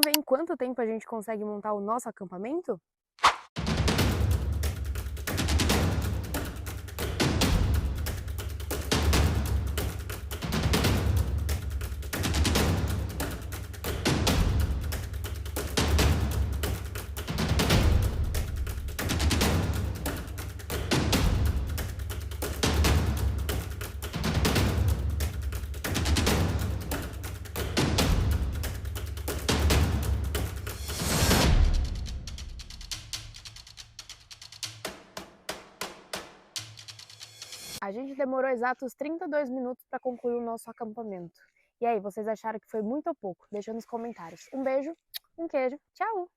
ver em quanto tempo a gente consegue montar o nosso acampamento? A gente demorou exatos 32 minutos para concluir o nosso acampamento. E aí, vocês acharam que foi muito ou pouco? Deixa nos comentários. Um beijo, um queijo, tchau!